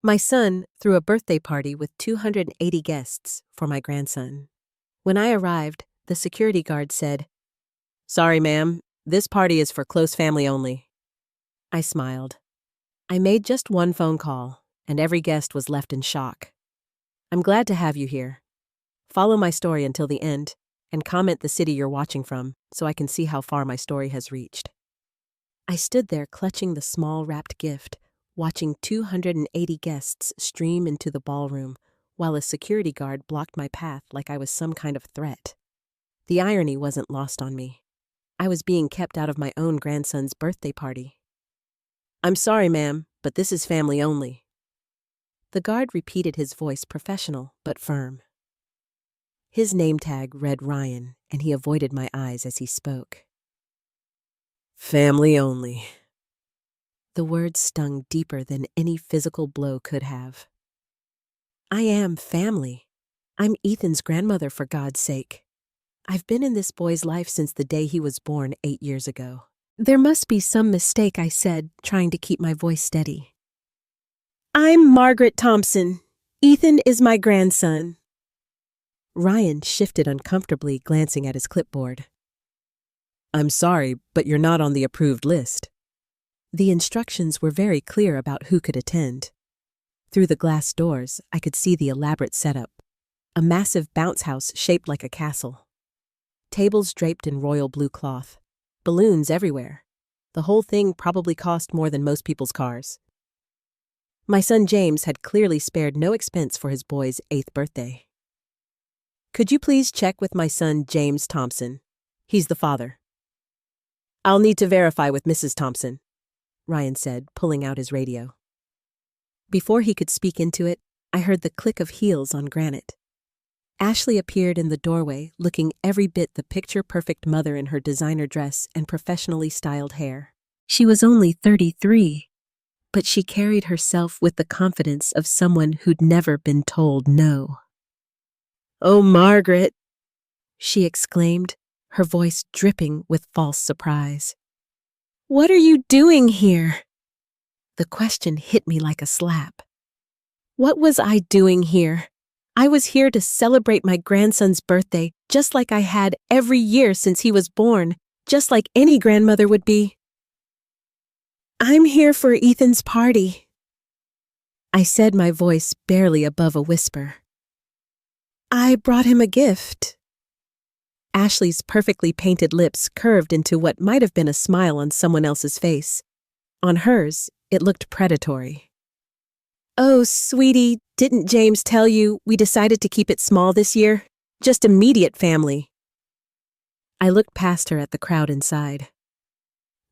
My son threw a birthday party with 280 guests for my grandson. When I arrived, the security guard said, "Sorry, ma'am, this party is for close family only." I smiled. I made just one phone call, and every guest was left in shock. I'm glad to have you here. Follow my story until the end, and comment the city you're watching from so I can see how far my story has reached. I stood there clutching the small wrapped gift, watching 280 guests stream into the ballroom, while a security guard blocked my path like I was some kind of threat. The irony wasn't lost on me. I was being kept out of my own grandson's birthday party. "I'm sorry, ma'am, but this is family only." The guard repeated, his voice professional but firm. His name tag read Ryan, and he avoided my eyes as he spoke. "Family only." The words stung deeper than any physical blow could have. I am family. I'm Ethan's grandmother, for God's sake. I've been in this boy's life since the day he was born 8 years ago. "There must be some mistake," I said, trying to keep my voice steady. "I'm Margaret Thompson. Ethan is my grandson." Ryan shifted uncomfortably, glancing at his clipboard. "I'm sorry, but you're not on the approved list." The instructions were very clear about who could attend. Through the glass doors, I could see the elaborate setup. A massive bounce house shaped like a castle. Tables draped in royal blue cloth. Balloons everywhere. The whole thing probably cost more than most people's cars. My son James had clearly spared no expense for his boy's 8th birthday. "Could you please check with my son James Thompson? He's the father." "I'll need to verify with Mrs. Thompson," Ryan said, pulling out his radio. Before he could speak into it, I heard the click of heels on granite. Ashley appeared in the doorway, looking every bit the picture-perfect mother in her designer dress and professionally styled hair. She was only 33, but she carried herself with the confidence of someone who'd never been told no. "Oh, Margaret," she exclaimed, her voice dripping with false surprise. "What are you doing here?" The question hit me like a slap. What was I doing here? I was here to celebrate my grandson's birthday, just like I had every year since he was born, just like any grandmother would be. "I'm here for Ethan's party," I said, my voice barely above a whisper. "I brought him a gift." Ashley's perfectly painted lips curved into what might have been a smile on someone else's face. On hers, it looked predatory. "Oh, sweetie, didn't James tell you we decided to keep it small this year? Just immediate family." I looked past her at the crowd inside.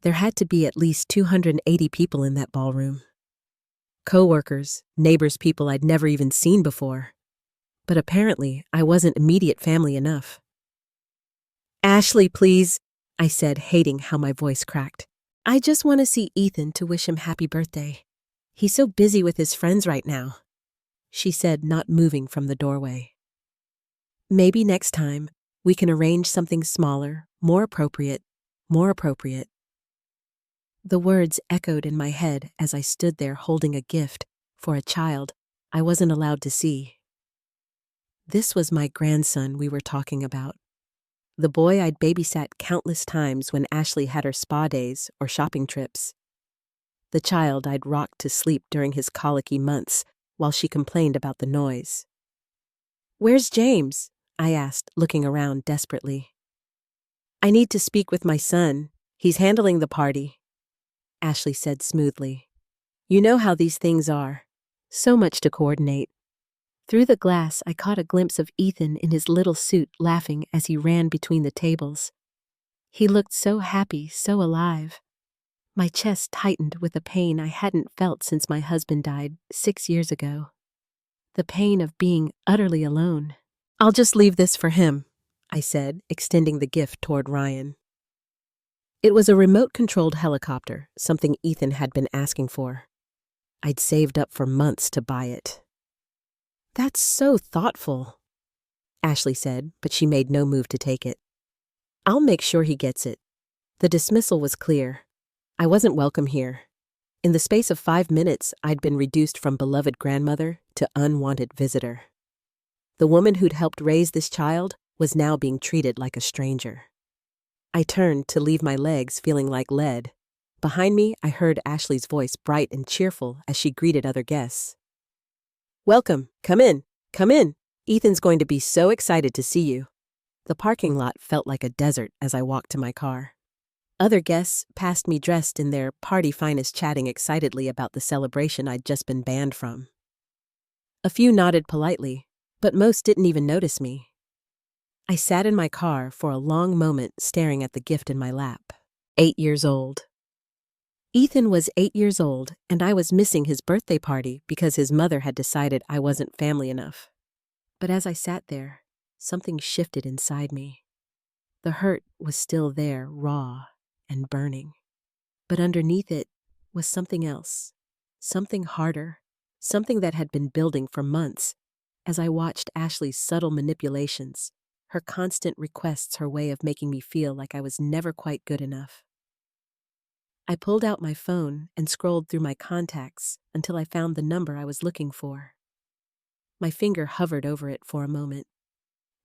There had to be at least 280 people in that ballroom. Co-workers, neighbors, people I'd never even seen before. But apparently, I wasn't immediate family enough. "Ashley, please," I said, hating how my voice cracked. "I just want to see Ethan to wish him happy birthday. He's so busy with his friends right now," she said, not moving from the doorway. "Maybe next time we can arrange something smaller, more appropriate. The words echoed in my head as I stood there holding a gift for a child I wasn't allowed to see. This was my grandson we were talking about. The boy I'd babysat countless times when Ashley had her spa days or shopping trips. The child I'd rocked to sleep during his colicky months while she complained about the noise. "Where's James?" I asked, looking around desperately. "I need to speak with my son. He's handling the party," Ashley said smoothly. "You know how these things are. So much to coordinate." Through the glass, I caught a glimpse of Ethan in his little suit laughing as he ran between the tables. He looked so happy, so alive. My chest tightened with a pain I hadn't felt since my husband died 6 years ago. The pain of being utterly alone. "I'll just leave this for him," I said, extending the gift toward Ryan. It was a remote-controlled helicopter, something Ethan had been asking for. I'd saved up for months to buy it. "That's so thoughtful," Ashley said, but she made no move to take it. "I'll make sure he gets it." The dismissal was clear. I wasn't welcome here. In the space of 5 minutes, I'd been reduced from beloved grandmother to unwanted visitor. The woman who'd helped raise this child was now being treated like a stranger. I turned to leave my legs feeling like lead. Behind me, I heard Ashley's voice bright and cheerful as she greeted other guests. "Welcome, come in, come in. Ethan's going to be so excited to see you." The parking lot felt like a desert as I walked to my car. Other guests passed me dressed in their party finest, chatting excitedly about the celebration I'd just been banned from. A few nodded politely, but most didn't even notice me. I sat in my car for a long moment staring at the gift in my lap. 8 years old. Ethan was 8 years old, and I was missing his birthday party because his mother had decided I wasn't family enough. But as I sat there, something shifted inside me. The hurt was still there, raw and burning. But underneath it was something else, something harder, something that had been building for months. As I watched Ashley's subtle manipulations, her constant requests, her way of making me feel like I was never quite good enough. I pulled out my phone and scrolled through my contacts until I found the number I was looking for. My finger hovered over it for a moment.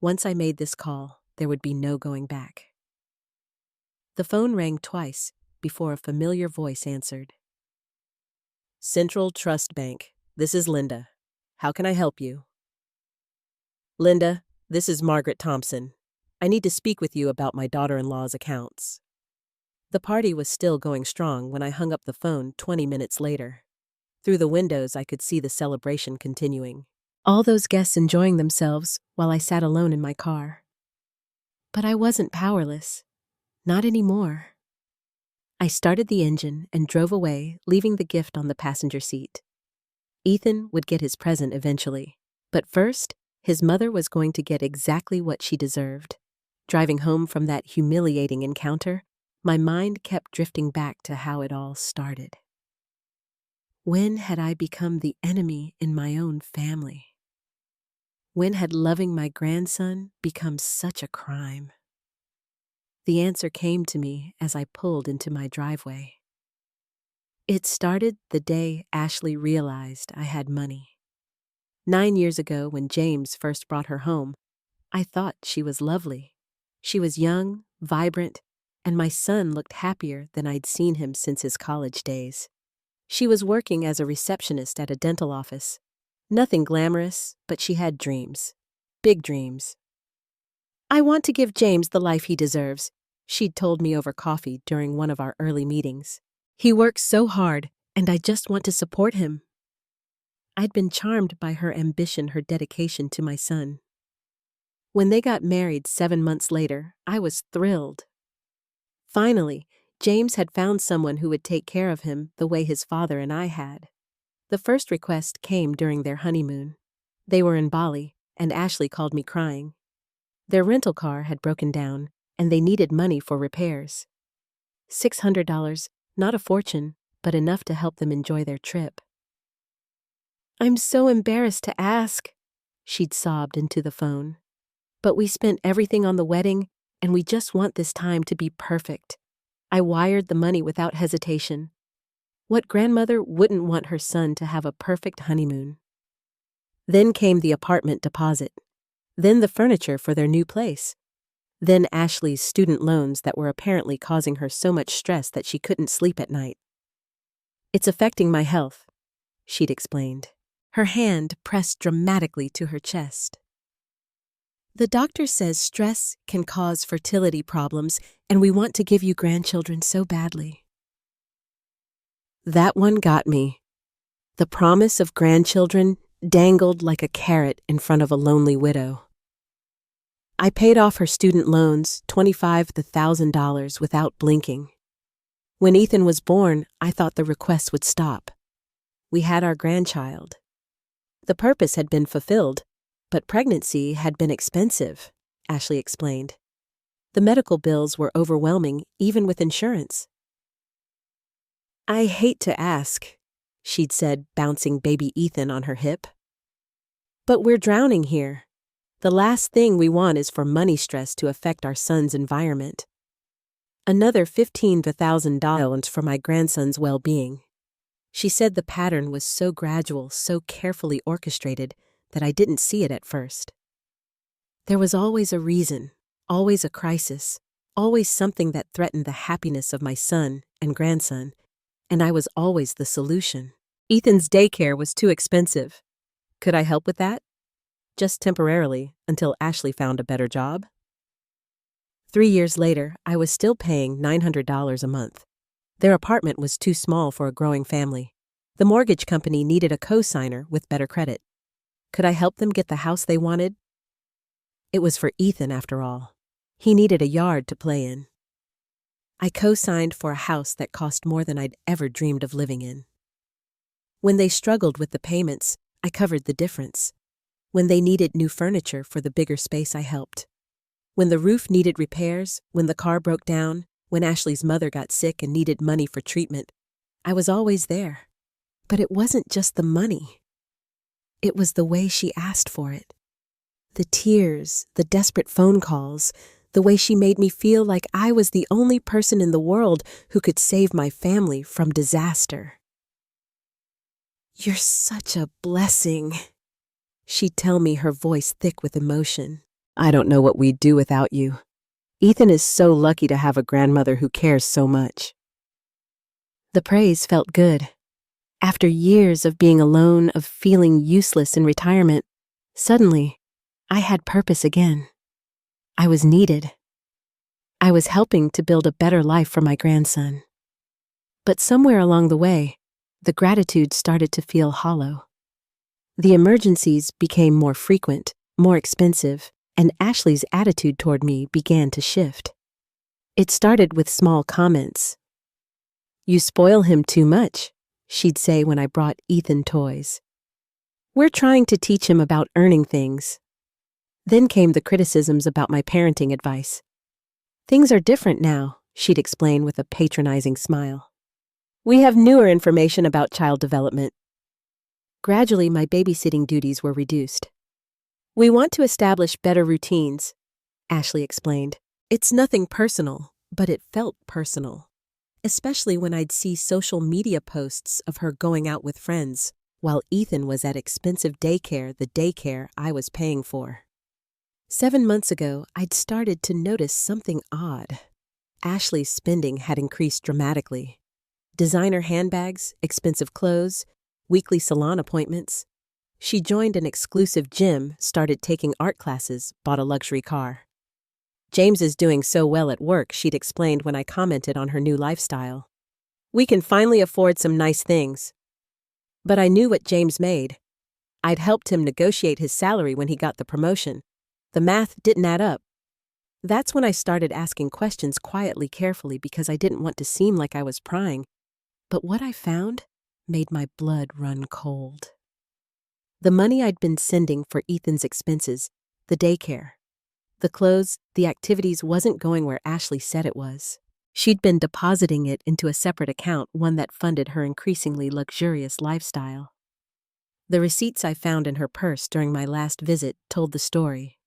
Once I made this call, there would be no going back. The phone rang twice before a familiar voice answered. "Central Trust Bank, this is Linda. How can I help you?" "Linda, this is Margaret Thompson. I need to speak with you about my daughter-in-law's accounts." The party was still going strong when I hung up the phone 20 minutes later. Through the windows, I could see the celebration continuing. All those guests enjoying themselves while I sat alone in my car. But I wasn't powerless. Not anymore. I started the engine and drove away, leaving the gift on the passenger seat. Ethan would get his present eventually, but first, his mother was going to get exactly what she deserved. Driving home from that humiliating encounter, my mind kept drifting back to how it all started. When had I become the enemy in my own family? When had loving my grandson become such a crime? The answer came to me as I pulled into my driveway. It started the day Ashley realized I had money. 9 years ago, when James first brought her home, I thought she was lovely. She was young, vibrant, and my son looked happier than I'd seen him since his college days. She was working as a receptionist at a dental office. Nothing glamorous, but she had dreams. Big dreams. "I want to give James the life he deserves," she'd told me over coffee during one of our early meetings. "He works so hard, and I just want to support him." I'd been charmed by her ambition, her dedication to my son. When they got married 7 months later, I was thrilled. Finally, James had found someone who would take care of him the way his father and I had. The first request came during their honeymoon. They were in Bali, and Ashley called me crying. Their rental car had broken down, and they needed money for repairs. $600, not a fortune, but enough to help them enjoy their trip. "I'm so embarrassed to ask," she'd sobbed into the phone. "But we spent everything on the wedding, and we just want this time to be perfect." I wired the money without hesitation. What grandmother wouldn't want her son to have a perfect honeymoon? Then came the apartment deposit. Then the furniture for their new place. Then Ashley's student loans that were apparently causing her so much stress that she couldn't sleep at night. "It's affecting my health," she'd explained. Her hand pressed dramatically to her chest. "The doctor says stress can cause fertility problems, and we want to give you grandchildren so badly." That one got me. The promise of grandchildren dangled like a carrot in front of a lonely widow. I paid off her student loans, $25,000 without blinking. When Ethan was born, I thought the request would stop. We had our grandchild. The purpose had been fulfilled, but pregnancy had been expensive, Ashley explained. The medical bills were overwhelming, even with insurance. "I hate to ask," she'd said, bouncing baby Ethan on her hip. "But we're drowning here. The last thing we want is for money stress to affect our son's environment." Another $15,000 for my grandson's well-being. She said the pattern was so gradual, so carefully orchestrated, that I didn't see it at first. There was always a reason, always a crisis, always something that threatened the happiness of my son and grandson, and I was always the solution. Ethan's daycare was too expensive. Could I help with that? Just temporarily, until Ashley found a better job? 3 years later, I was still paying $900 a month. Their apartment was too small for a growing family. The mortgage company needed a co-signer with better credit. Could I help them get the house they wanted? It was for Ethan, after all. He needed a yard to play in. I co-signed for a house that cost more than I'd ever dreamed of living in. When they struggled with the payments, I covered the difference. When they needed new furniture for the bigger space, I helped. When the roof needed repairs, when the car broke down, when Ashley's mother got sick and needed money for treatment, I was always there. But it wasn't just the money. It was the way she asked for it. The tears, the desperate phone calls, the way she made me feel like I was the only person in the world who could save my family from disaster. "You're such a blessing," she'd tell me, her voice thick with emotion. "I don't know what we'd do without you. Ethan is so lucky to have a grandmother who cares so much." The praise felt good. After years of being alone, of feeling useless in retirement, suddenly, I had purpose again. I was needed. I was helping to build a better life for my grandson. But somewhere along the way, the gratitude started to feel hollow. The emergencies became more frequent, more expensive, and Ashley's attitude toward me began to shift. It started with small comments. "You spoil him too much," she'd say when I brought Ethan toys. "We're trying to teach him about earning things." Then came the criticisms about my parenting advice. "Things are different now," she'd explain with a patronizing smile. "We have newer information about child development." Gradually, my babysitting duties were reduced. "We want to establish better routines," Ashley explained. "It's nothing personal, but it felt personal. Especially when I'd see social media posts of her going out with friends, while Ethan was at expensive daycare, the daycare I was paying for. 7 months ago, I'd started to notice something odd. Ashley's spending had increased dramatically. Designer handbags, expensive clothes, weekly salon appointments. She joined an exclusive gym, started taking art classes, bought a luxury car. "James is doing so well at work," she'd explained when I commented on her new lifestyle. "We can finally afford some nice things." But I knew what James made. I'd helped him negotiate his salary when he got the promotion. The math didn't add up. That's when I started asking questions quietly, carefully, because I didn't want to seem like I was prying. But what I found made my blood run cold. The money I'd been sending for Ethan's expenses, the daycare, the clothes, the activities, wasn't going where Ashley said it was. She'd been depositing it into a separate account, one that funded her increasingly luxurious lifestyle. The receipts I found in her purse during my last visit told the story.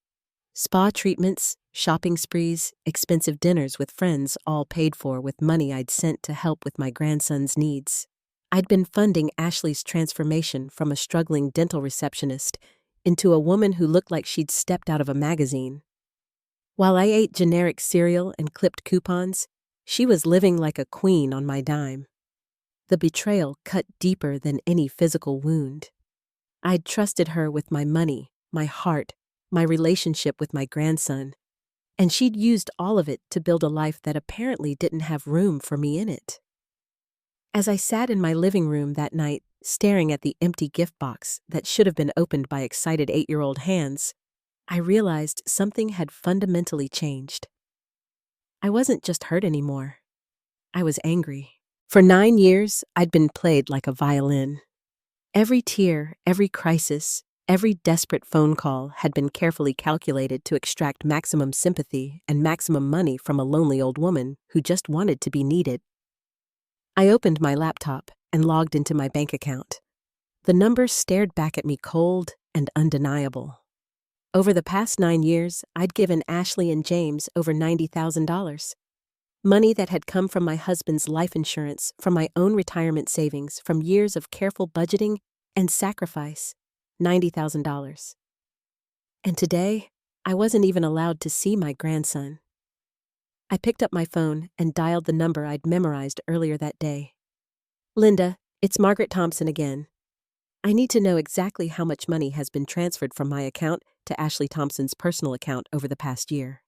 Spa treatments, shopping sprees, expensive dinners with friends, all paid for with money I'd sent to help with my grandson's needs. I'd been funding Ashley's transformation from a struggling dental receptionist into a woman who looked like she'd stepped out of a magazine. While I ate generic cereal and clipped coupons, she was living like a queen on my dime. The betrayal cut deeper than any physical wound. I'd trusted her with my money, my heart, my relationship with my grandson, and she'd used all of it to build a life that apparently didn't have room for me in it. As I sat in my living room that night, staring at the empty gift box that should have been opened by excited 8-year-old hands, I realized something had fundamentally changed. I wasn't just hurt anymore. I was angry. For 9 years, I'd been played like a violin. Every tear, every crisis, every desperate phone call had been carefully calculated to extract maximum sympathy and maximum money from a lonely old woman who just wanted to be needed. I opened my laptop and logged into my bank account. The numbers stared back at me, cold and undeniable. Over the past 9 years, I'd given Ashley and James over $90,000. Money that had come from my husband's life insurance, from my own retirement savings, from years of careful budgeting and sacrifice. $90,000. And today, I wasn't even allowed to see my grandson. I picked up my phone and dialed the number I'd memorized earlier that day. Linda, it's Margaret Thompson again. I need to know exactly how much money has been transferred from my account to Ashley Thompson's personal account over the past year.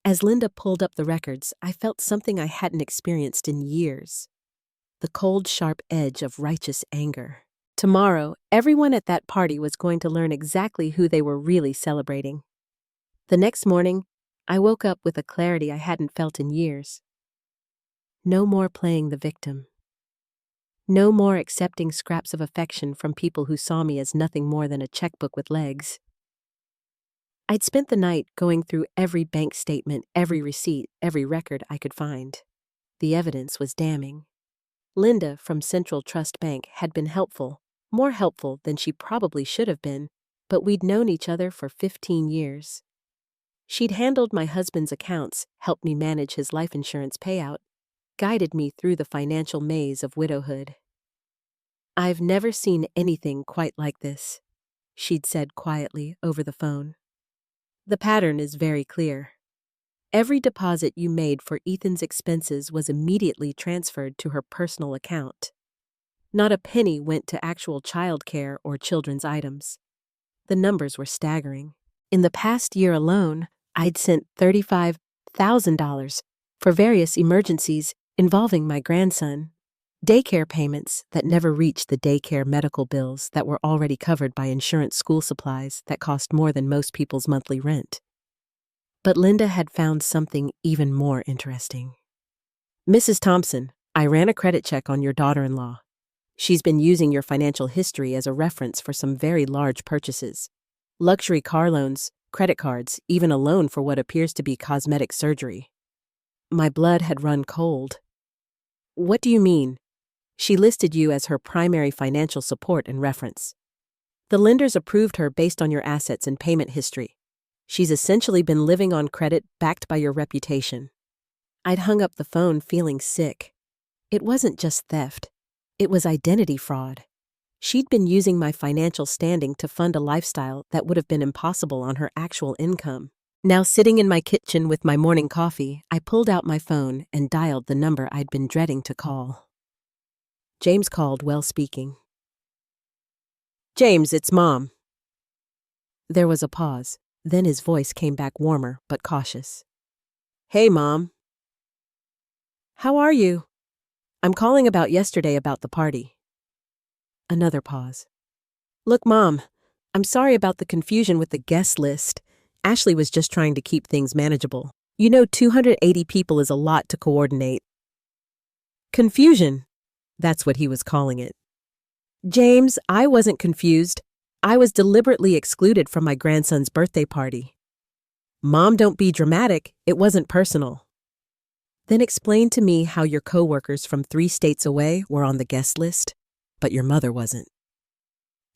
As Linda pulled up the records, I felt something I hadn't experienced in years. The cold, sharp edge of righteous anger. Tomorrow, everyone at that party was going to learn exactly who they were really celebrating. The next morning, I woke up with a clarity I hadn't felt in years. No more playing the victim. No more accepting scraps of affection from people who saw me as nothing more than a checkbook with legs. I'd spent the night going through every bank statement, every receipt, every record I could find. The evidence was damning. Linda from Central Trust Bank had been helpful, more helpful than she probably should have been, but we'd known each other for 15 years. She'd handled my husband's accounts, helped me manage his life insurance payout, guided me through the financial maze of widowhood. "I've never seen anything quite like this," she'd said quietly over the phone. "The pattern is very clear. Every deposit you made for Ethan's expenses was immediately transferred to her personal account. Not a penny went to actual childcare or children's items. The numbers were staggering. In the past year alone, I'd sent $35,000 for various emergencies involving my grandson. Daycare payments that never reached the daycare medical bills that were already covered by insurance school supplies that cost more than most people's monthly rent. But Linda had found something even more interesting. "Mrs. Thompson, I ran a credit check on your daughter-in-law. She's been using your financial history as a reference for some very large purchases. Luxury car loans, credit cards, even a loan for what appears to be cosmetic surgery." My blood had run cold. "What do you mean?" "She listed you as her primary financial support and reference. The lenders approved her based on your assets and payment history. She's essentially been living on credit backed by your reputation." I'd hung up the phone feeling sick. It wasn't just theft. It was identity fraud. She'd been using my financial standing to fund a lifestyle that would have been impossible on her actual income. Now, sitting in my kitchen with my morning coffee, I pulled out my phone and dialed the number I'd been dreading to call. James called while speaking. "James, it's Mom." There was a pause. Then his voice came back warmer but cautious. "Hey, Mom." "How are you?" "I'm calling about yesterday about the party." Another pause. "Look, Mom, I'm sorry about the confusion with the guest list. Ashley was just trying to keep things manageable. 280 people is a lot to coordinate." Confusion. That's what he was calling it. "James, I wasn't confused. I was deliberately excluded from my grandson's birthday party." "Mom, don't be dramatic. It wasn't personal." "Then explain to me how your coworkers from 3 states away were on the guest list, but your mother wasn't."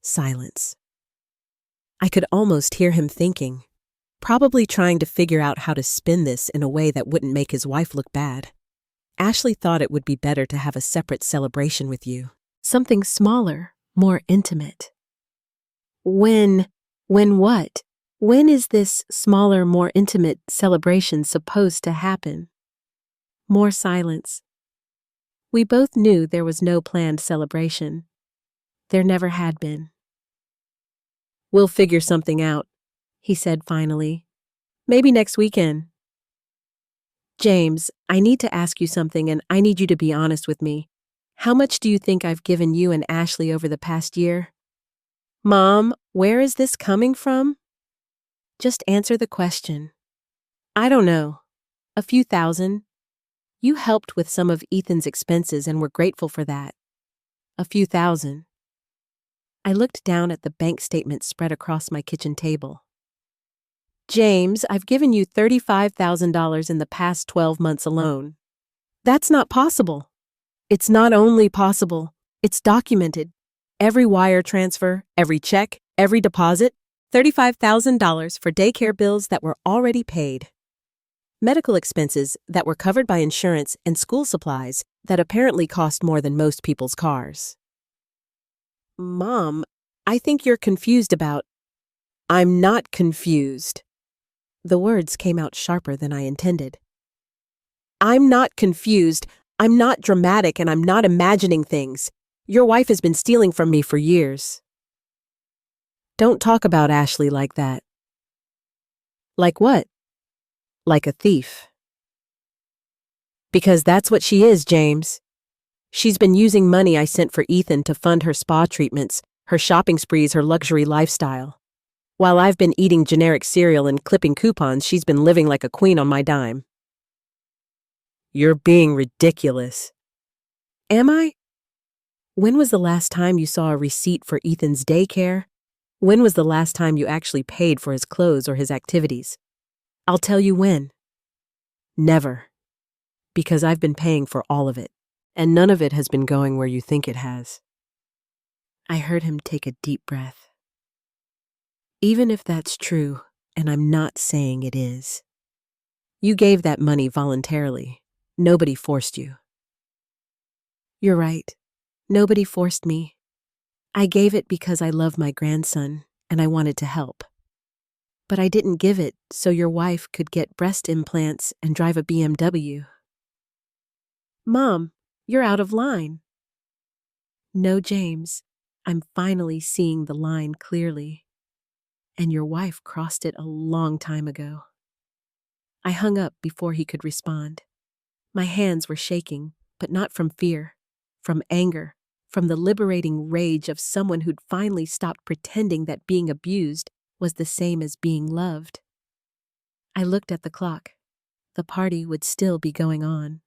Silence. I could almost hear him thinking, probably trying to figure out how to spin this in a way that wouldn't make his wife look bad. "Ashley thought it would be better to have a separate celebration with you. Something smaller, more intimate." When what? When is this smaller, more intimate celebration supposed to happen? More silence. We both knew there was no planned celebration. There never had been. "We'll figure something out," he said finally. "Maybe next weekend." "James, I need to ask you something, and I need you to be honest with me. How much do you think I've given you and Ashley over the past year?" "Mom, where is this coming from?" Just answer the question. "I don't know. A few thousand. You helped with some of Ethan's expenses and were grateful for that. A few thousand." I looked down at the bank statement spread across my kitchen table. "James, I've given you $35,000 in the past 12 months alone." "That's not possible." "It's not only possible, it's documented. Every wire transfer, every check, every deposit, $35,000 for daycare bills that were already paid." Medical expenses that were covered by insurance and school supplies that apparently cost more than most people's cars. Mom, I think you're confused about. I'm not confused. The words came out sharper than I intended. I'm not confused. I'm not dramatic and I'm not imagining things. Your wife has been stealing from me for years. Don't talk about Ashley like that. Like what? Like a thief. Because that's what she is, James. She's been using money I sent for Ethan to fund her spa treatments, her shopping sprees, her luxury lifestyle. While I've been eating generic cereal and clipping coupons, she's been living like a queen on my dime. You're being ridiculous. Am I? When was the last time you saw a receipt for Ethan's daycare? When was the last time you actually paid for his clothes or his activities? I'll tell you when. Never. Because I've been paying for all of it, and none of it has been going where you think it has. I heard him take a deep breath. Even if that's true, and I'm not saying it is, you gave that money voluntarily. Nobody forced you. You're right. Nobody forced me. I gave it because I love my grandson, and I wanted to help. But I didn't give it so your wife could get breast implants and drive a BMW. Mom, you're out of line. No, James, I'm finally seeing the line clearly. And your wife crossed it a long time ago. I hung up before he could respond. My hands were shaking, but not from fear, from anger, from the liberating rage of someone who'd finally stopped pretending that being abused was the same as being loved. I looked at the clock. The party would still be going on.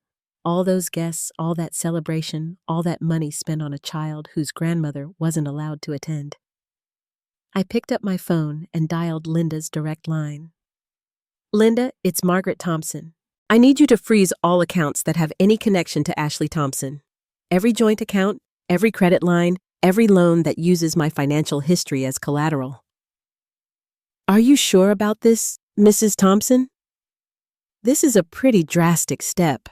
All those guests, all that celebration, all that money spent on a child whose grandmother wasn't allowed to attend. I picked up my phone and dialed Linda's direct line. Linda, it's Margaret Thompson. I need you to freeze all accounts that have any connection to Ashley Thompson. Every joint account, every credit line, every loan that uses my financial history as collateral. Are you sure about this, Mrs. Thompson? This is a pretty drastic step.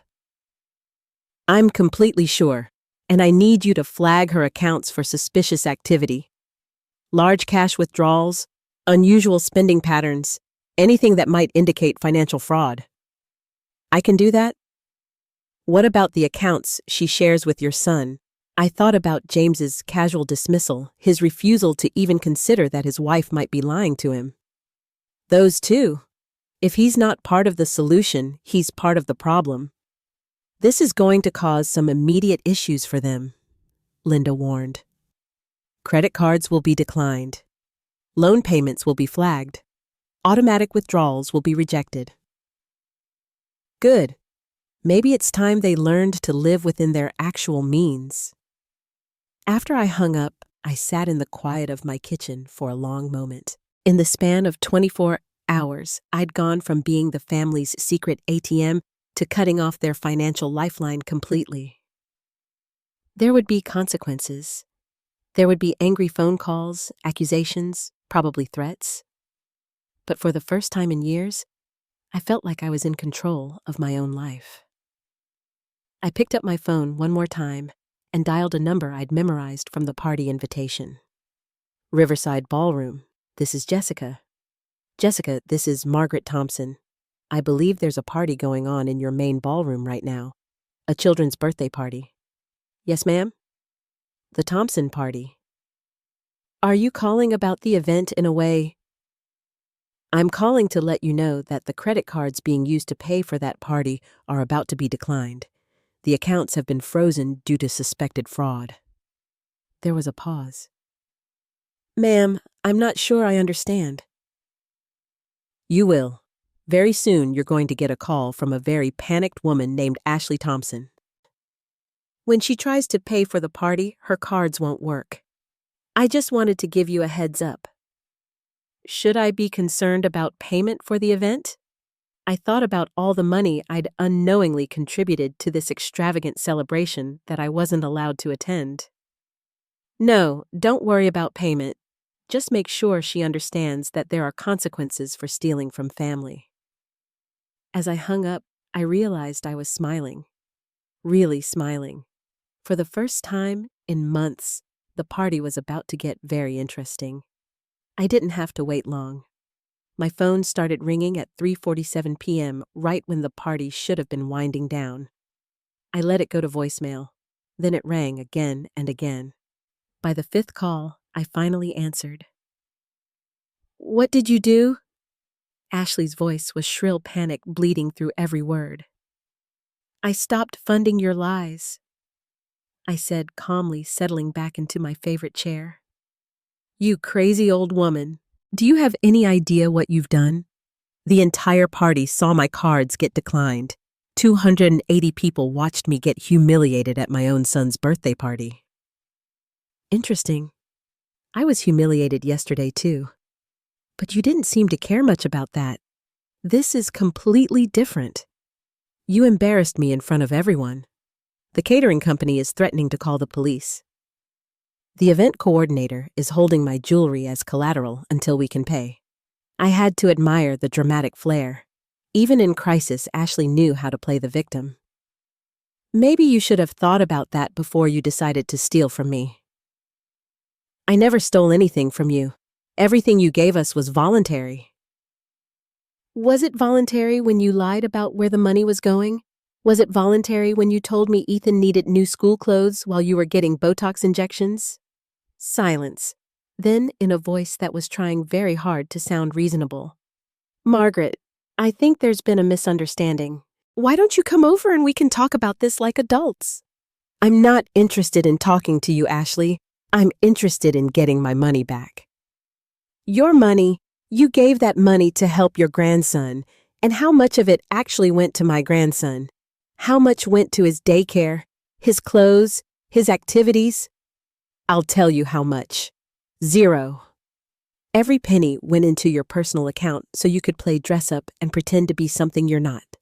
I'm completely sure, and I need you to flag her accounts for suspicious activity. Large cash withdrawals, unusual spending patterns, anything that might indicate financial fraud. I can do that? What about the accounts she shares with your son? I thought about James's casual dismissal, his refusal to even consider that his wife might be lying to him. Those too. If he's not part of the solution, he's part of the problem. This is going to cause some immediate issues for them, Linda warned. Credit cards will be declined. Loan payments will be flagged. Automatic withdrawals will be rejected. Good. Maybe it's time they learned to live within their actual means. After I hung up, I sat in the quiet of my kitchen for a long moment. In the span of 24 hours, I'd gone from being the family's secret ATM to cutting off their financial lifeline completely. There would be consequences. There would be angry phone calls, accusations, probably threats. But for the first time in years, I felt like I was in control of my own life. I picked up my phone one more time and dialed a number I'd memorized from the party invitation. Riverside Ballroom, this is Jessica. Jessica, this is Margaret Thompson. I believe there's a party going on in your main ballroom right now. A children's birthday party. Yes, ma'am? The Thompson party. Are you calling about the event in a way? I'm calling to let you know that the credit cards being used to pay for that party are about to be declined. The accounts have been frozen due to suspected fraud. There was a pause. Ma'am, I'm not sure I understand. You will. Very soon you're going to get a call from a very panicked woman named Ashley Thompson. When she tries to pay for the party, her cards won't work. I just wanted to give you a heads up. Should I be concerned about payment for the event? I thought about all the money I'd unknowingly contributed to this extravagant celebration that I wasn't allowed to attend. No, don't worry about payment. Just make sure she understands that there are consequences for stealing from family. As I hung up, I realized I was smiling. Really smiling. For the first time in months, the party was about to get very interesting. I didn't have to wait long. My phone started ringing at 3:47 p.m., right when the party should have been winding down. I let it go to voicemail. Then it rang again and again. By the fifth call, I finally answered. "What did you do?" Ashley's voice was shrill panic bleeding through every word. "I stopped funding your lies," I said calmly, settling back into my favorite chair. "You crazy old woman. Do you have any idea what you've done? The entire party saw my cards get declined. 280 people watched me get humiliated at my own son's birthday party." Interesting. I was humiliated yesterday too. But you didn't seem to care much about that. This is completely different. You embarrassed me in front of everyone. The catering company is threatening to call the police. The event coordinator is holding my jewelry as collateral until we can pay. I had to admire the dramatic flair. Even in crisis, Ashley knew how to play the victim. Maybe you should have thought about that before you decided to steal from me. I never stole anything from you. Everything you gave us was voluntary. Was it voluntary when you lied about where the money was going? Was it voluntary when you told me Ethan needed new school clothes while you were getting Botox injections? Silence. Then, in a voice that was trying very hard to sound reasonable. "Margaret, I think there's been a misunderstanding. Why don't you come over and we can talk about this like adults?" "I'm not interested in talking to you, Ashley. I'm interested in getting my money back." "Your money? You gave that money to help your grandson, and how much of it actually went to my grandson? How much went to his daycare, his clothes, his activities? I'll tell you how much. 0. Every penny went into your personal account so you could play dress up and pretend to be something you're not."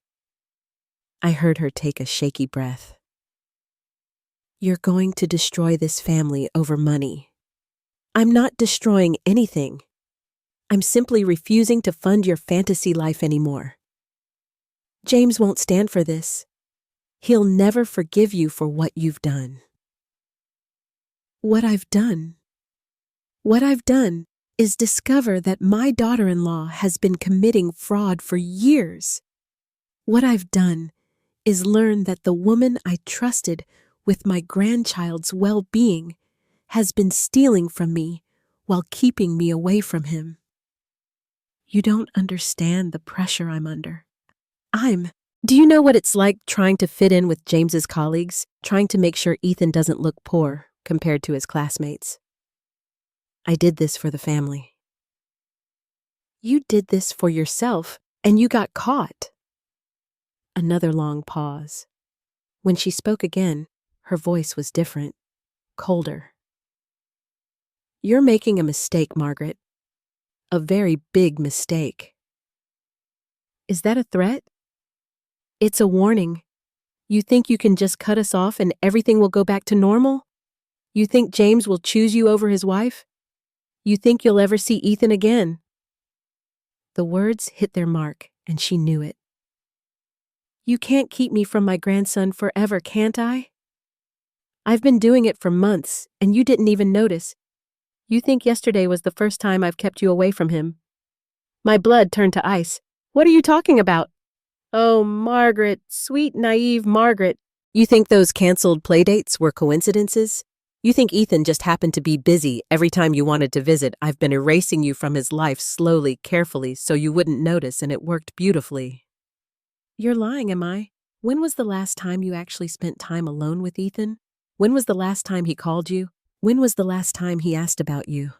I heard her take a shaky breath. "You're going to destroy this family over money." "I'm not destroying anything. I'm simply refusing to fund your fantasy life anymore. James won't stand for this. He'll never forgive you for what you've done." What I've done? What I've done is discover that my daughter-in-law has been committing fraud for years. What I've done is learn that the woman I trusted with my grandchild's well-being has been stealing from me while keeping me away from him. You don't understand the pressure I'm under. Do you know what it's like trying to fit in with James's colleagues, trying to make sure Ethan doesn't look poor compared to his classmates? I did this for the family. You did this for yourself, and you got caught. Another long pause. When she spoke again, her voice was different, colder. You're making a mistake, Margaret. A very big mistake. Is that a threat? It's a warning. You think you can just cut us off and everything will go back to normal? You think James will choose you over his wife? You think you'll ever see Ethan again? The words hit their mark, and she knew it. You can't keep me from my grandson forever, can't I? I've been doing it for months, and you didn't even notice. You think yesterday was the first time I've kept you away from him. My blood turned to ice. What are you talking about? Oh, Margaret, sweet, naive Margaret. You think those canceled playdates were coincidences? You think Ethan just happened to be busy every time you wanted to visit? I've been erasing you from his life slowly, carefully, so you wouldn't notice, and it worked beautifully. You're lying, am I? When was the last time you actually spent time alone with Ethan? When was the last time he called you? When was the last time he asked about you?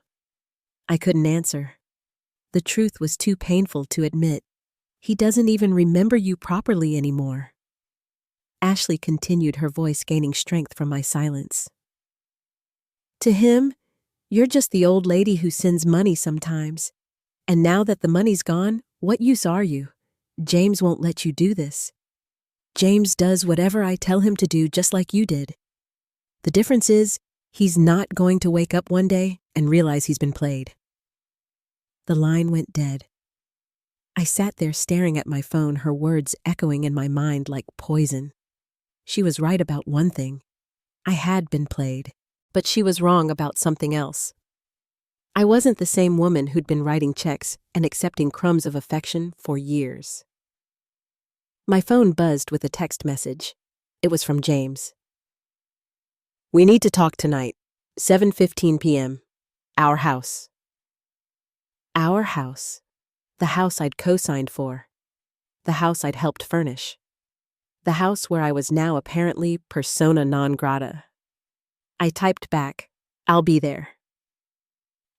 I couldn't answer. The truth was too painful to admit. He doesn't even remember you properly anymore. Ashley continued, her voice gaining strength from my silence. To him, you're just the old lady who sends money sometimes. And now that the money's gone, what use are you? James won't let you do this. James does whatever I tell him to do, just like you did. The difference is, he's not going to wake up one day and realize he's been played. The line went dead. I sat there staring at my phone, her words echoing in my mind like poison. She was right about one thing. I had been played, but she was wrong about something else. I wasn't the same woman who'd been writing checks and accepting crumbs of affection for years. My phone buzzed with a text message. It was from James. "We need to talk tonight. 7:15 p.m. Our house." Our house. The house I'd co-signed for. The house I'd helped furnish. The house where I was now apparently persona non grata. I typed back, "I'll be there."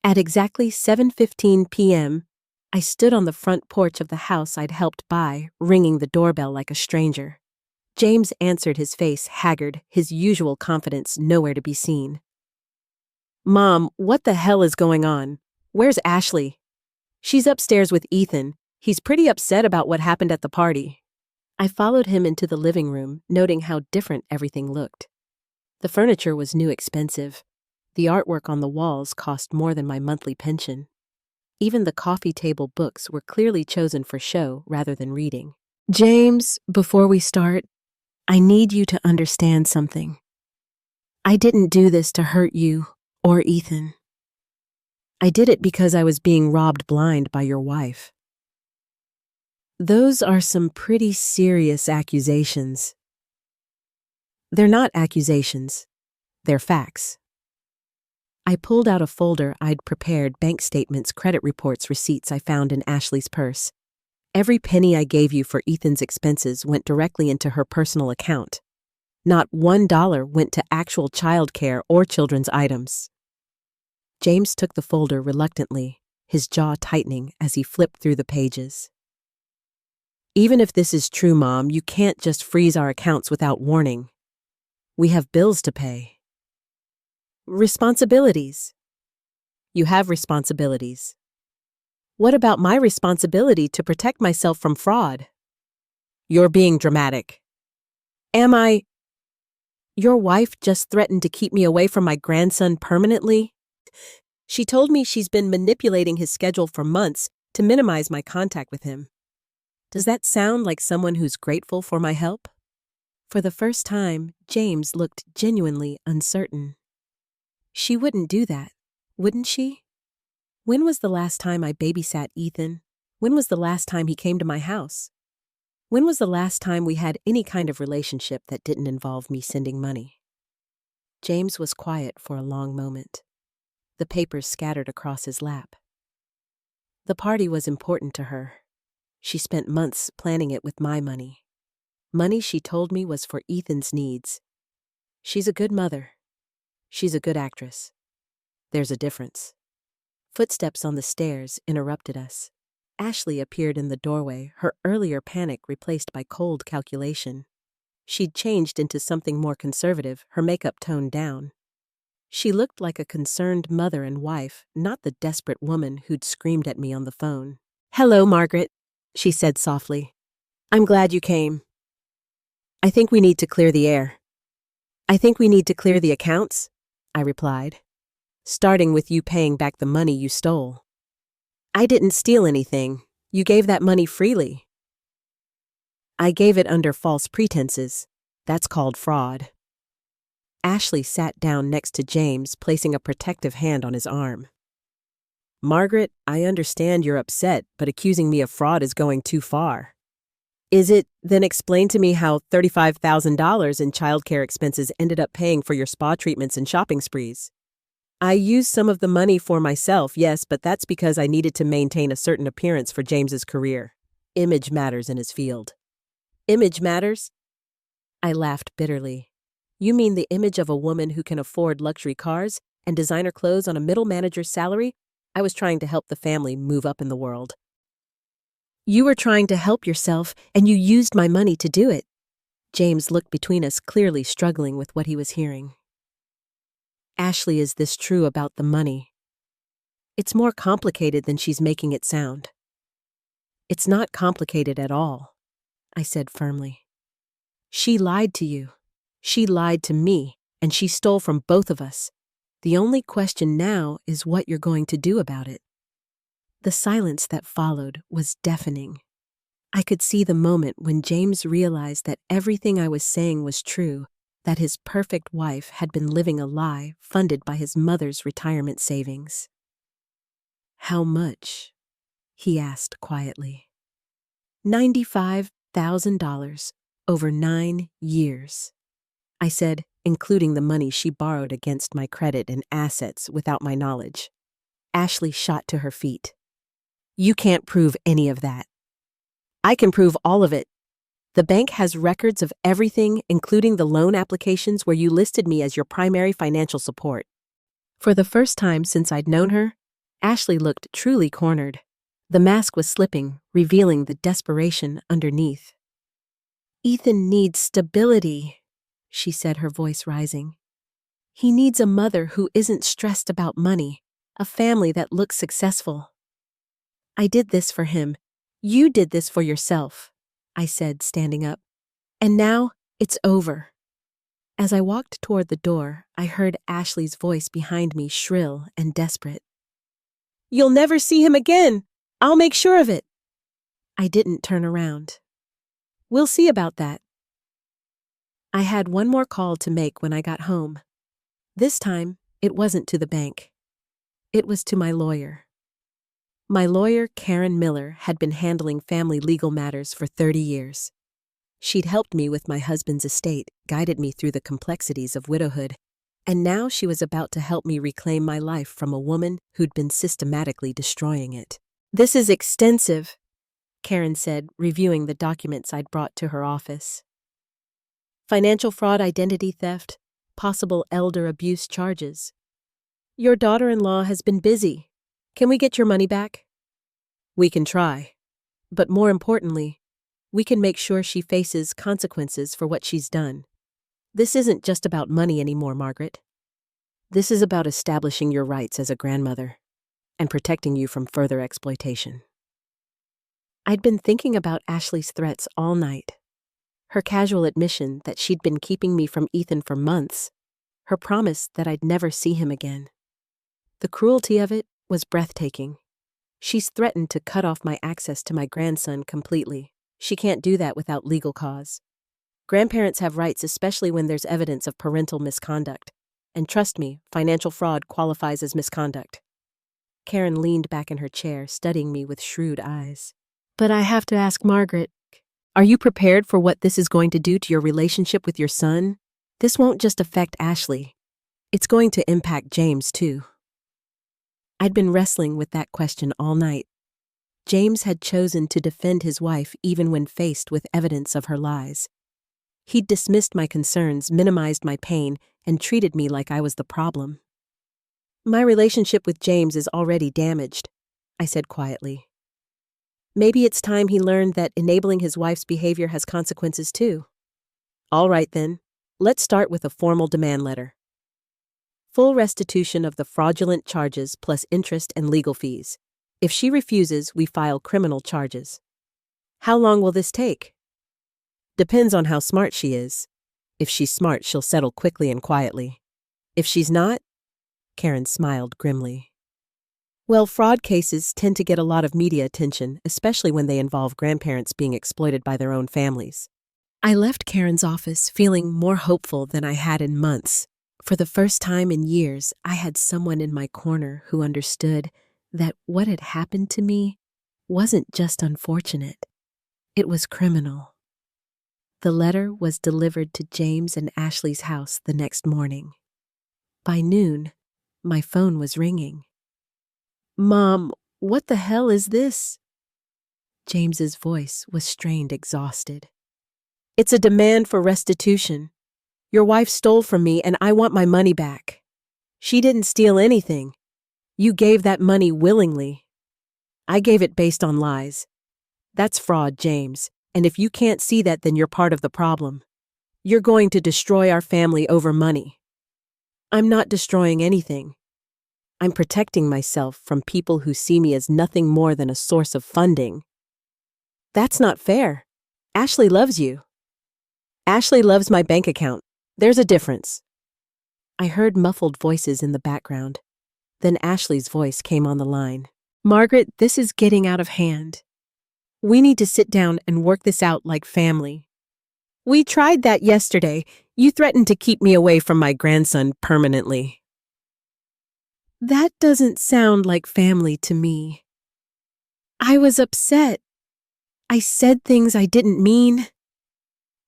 At exactly 7:15 p.m., I stood on the front porch of the house I'd helped buy, ringing the doorbell like a stranger. James answered, his face haggard, his usual confidence nowhere to be seen. "Mom, what the hell is going on? Where's Ashley?" "She's upstairs with Ethan. He's pretty upset about what happened at the party." I followed him into the living room, noting how different everything looked. The furniture was new expensive. The artwork on the walls cost more than my monthly pension. Even the coffee table books were clearly chosen for show rather than reading. "James, before we start, I need you to understand something. I didn't do this to hurt you or Ethan. I did it because I was being robbed blind by your wife." Those are some pretty serious accusations. They're not accusations. They're facts. I pulled out a folder I'd prepared, bank statements, credit reports, receipts I found in Ashley's purse. Every penny I gave you for Ethan's expenses went directly into her personal account. Not $1 went to actual childcare or children's items. James took the folder reluctantly, his jaw tightening as he flipped through the pages. "Even if this is true, Mom, you can't just freeze our accounts without warning. We have bills to pay." "Responsibilities." "You have responsibilities. What about my responsibility to protect myself from fraud?" "You're being dramatic." "Am I? Your wife just threatened to keep me away from my grandson permanently. She told me she's been manipulating his schedule for months to minimize my contact with him. Does that sound like someone who's grateful for my help?" For the first time, James looked genuinely uncertain. "She wouldn't do that, wouldn't she? When was the last time I babysat Ethan? When was the last time he came to my house? When was the last time we had any kind of relationship that didn't involve me sending money?" James was quiet for a long moment. The papers scattered across his lap. The party was important to her. She spent months planning it with my money. Money she told me was for Ethan's needs. She's a good mother. She's a good actress. There's a difference. Footsteps on the stairs interrupted us. Ashley appeared in the doorway, her earlier panic replaced by cold calculation. She'd changed into something more conservative, her makeup toned down. She looked like a concerned mother and wife, not the desperate woman who'd screamed at me on the phone. "Hello, Margaret," she said softly. "I'm glad you came. I think we need to clear the air." "I think we need to clear the accounts," I replied. "Starting with you paying back the money you stole." "I didn't steal anything. You gave that money freely." "I gave it under false pretenses. That's called fraud." Ashley sat down next to James, placing a protective hand on his arm. "Margaret, I understand you're upset, but accusing me of fraud is going too far." "Is it? Then explain to me how $35,000 in childcare expenses ended up paying for your spa treatments and shopping sprees." "I used some of the money for myself, yes, but that's because I needed to maintain a certain appearance for James's career. Image matters in his field." "Image matters?" I laughed bitterly. "You mean the image of a woman who can afford luxury cars and designer clothes on a middle manager's salary? I was trying to help the family move up in the world." "You were trying to help yourself, and you used my money to do it." James looked between us, clearly struggling with what he was hearing. "Ashley, is this true about the money?" "It's more complicated than she's making it sound." "It's not complicated at all," I said firmly. "She lied to you. She lied to me, and she stole from both of us. The only question now is what you're going to do about it." The silence that followed was deafening. I could see the moment when James realized that everything I was saying was true, that his perfect wife had been living a lie funded by his mother's retirement savings. "How much?" he asked quietly. $95,000 over 9 years. I said, including the money she borrowed against my credit and assets without my knowledge. Ashley shot to her feet. "You can't prove any of that." "I can prove all of it. The bank has records of everything, including the loan applications where you listed me as your primary financial support." For the first time since I'd known her, Ashley looked truly cornered. The mask was slipping, revealing the desperation underneath. "Ethan needs stability," she said, her voice rising. "He needs a mother who isn't stressed about money, a family that looks successful." "I did this for him. You did this for yourself," I said, standing up. "And now it's over." As I walked toward the door, I heard Ashley's voice behind me, shrill and desperate. "You'll never see him again. I'll make sure of it." I didn't turn around. "We'll see about that." I had one more call to make when I got home. This time, it wasn't to the bank. It was to my lawyer. My lawyer, Karen Miller, had been handling family legal matters for 30 years. She'd helped me with my husband's estate, guided me through the complexities of widowhood, and now she was about to help me reclaim my life from a woman who'd been systematically destroying it. "This is extensive," Karen said, reviewing the documents I'd brought to her office. "Financial fraud, identity theft, possible elder abuse charges. Your daughter-in-law has been busy. Can we get your money back?" "We can try. But more importantly, we can make sure she faces consequences for what she's done. This isn't just about money anymore, Margaret. This is about establishing your rights as a grandmother and protecting you from further exploitation." I'd been thinking about Ashley's threats all night. Her casual admission that she'd been keeping me from Ethan for months. Her promise that I'd never see him again. The cruelty of it was breathtaking. She's threatened to cut off my access to my grandson completely. She can't do that without legal cause. Grandparents have rights, especially when there's evidence of parental misconduct. And trust me, financial fraud qualifies as misconduct. Karen leaned back in her chair, studying me with shrewd eyes. "But I have to ask Margaret, are you prepared for what this is going to do to your relationship with your son? This won't just affect Ashley. It's going to impact James, too." I'd been wrestling with that question all night. James had chosen to defend his wife even when faced with evidence of her lies. He'd dismissed my concerns, minimized my pain, and treated me like I was the problem. "My relationship with James is already damaged," I said quietly. "Maybe it's time he learned that enabling his wife's behavior has consequences too." "All right then, let's start with a formal demand letter. Full restitution of the fraudulent charges plus interest and legal fees. If she refuses, we file criminal charges." "How long will this take?" "Depends on how smart she is. If she's smart, she'll settle quickly and quietly. If she's not," Karen smiled grimly. "Well, fraud cases tend to get a lot of media attention, especially when they involve grandparents being exploited by their own families." I left Karen's office feeling more hopeful than I had in months. For the first time in years, I had someone in my corner who understood that what had happened to me wasn't just unfortunate. It was criminal. The letter was delivered to James and Ashley's house the next morning. By noon, my phone was ringing. "Mom, what the hell is this?" James's voice was strained, exhausted. "It's a demand for restitution. Your wife stole from me and I want my money back. She didn't steal anything. You gave that money willingly. I gave it based on lies. That's fraud, James, and if you can't see that, then you're part of the problem. You're going to destroy our family over money." "I'm not destroying anything. I'm protecting myself from people who see me as nothing more than a source of funding." "That's not fair. Ashley loves you." "Ashley loves my bank account. There's a difference." I heard muffled voices in the background. Then Ashley's voice came on the line. Margaret, this is getting out of hand. We need to sit down and work this out like family. We tried that yesterday. You threatened to keep me away from my grandson permanently. That doesn't sound like family to me. I was upset. I said things I didn't mean.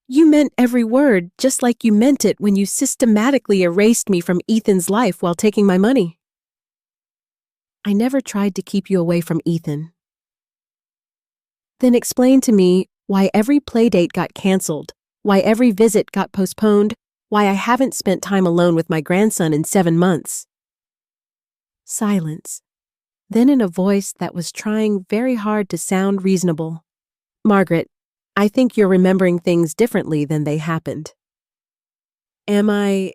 You meant every word, just like you meant it when you systematically erased me from Ethan's life while taking my money. I never tried to keep you away from Ethan. Then explain to me why every playdate got canceled, why every visit got postponed, why I haven't spent time alone with my grandson in 7 months. Silence. Then in a voice that was trying very hard to sound reasonable. Margaret, I think you're remembering things differently than they happened. Am I?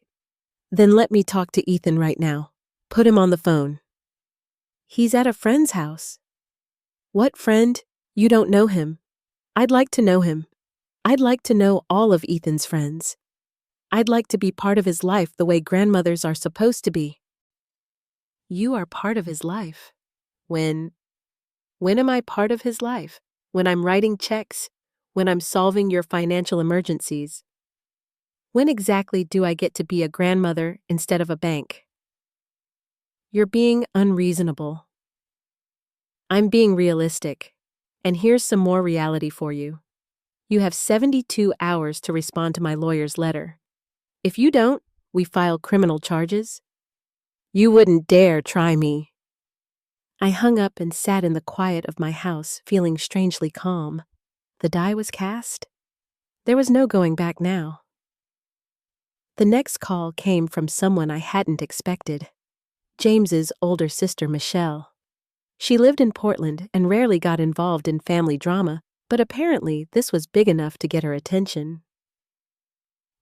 Then let me talk to Ethan right now. Put him on the phone. He's at a friend's house. What friend? You don't know him. I'd like to know him. I'd like to know all of Ethan's friends. I'd like to be part of his life the way grandmothers are supposed to be. You are part of his life. When am I part of his life? When I'm writing checks? When I'm solving your financial emergencies? When exactly do I get to be a grandmother instead of a bank? You're being unreasonable. I'm being realistic. And here's some more reality for you. You have 72 hours to respond to my lawyer's letter. If you don't, we file criminal charges. You wouldn't dare try me. I hung up and sat in the quiet of my house, feeling strangely calm. The die was cast. There was no going back now. The next call came from someone I hadn't expected. James's older sister, Michelle. She lived in Portland and rarely got involved in family drama, but apparently this was big enough to get her attention.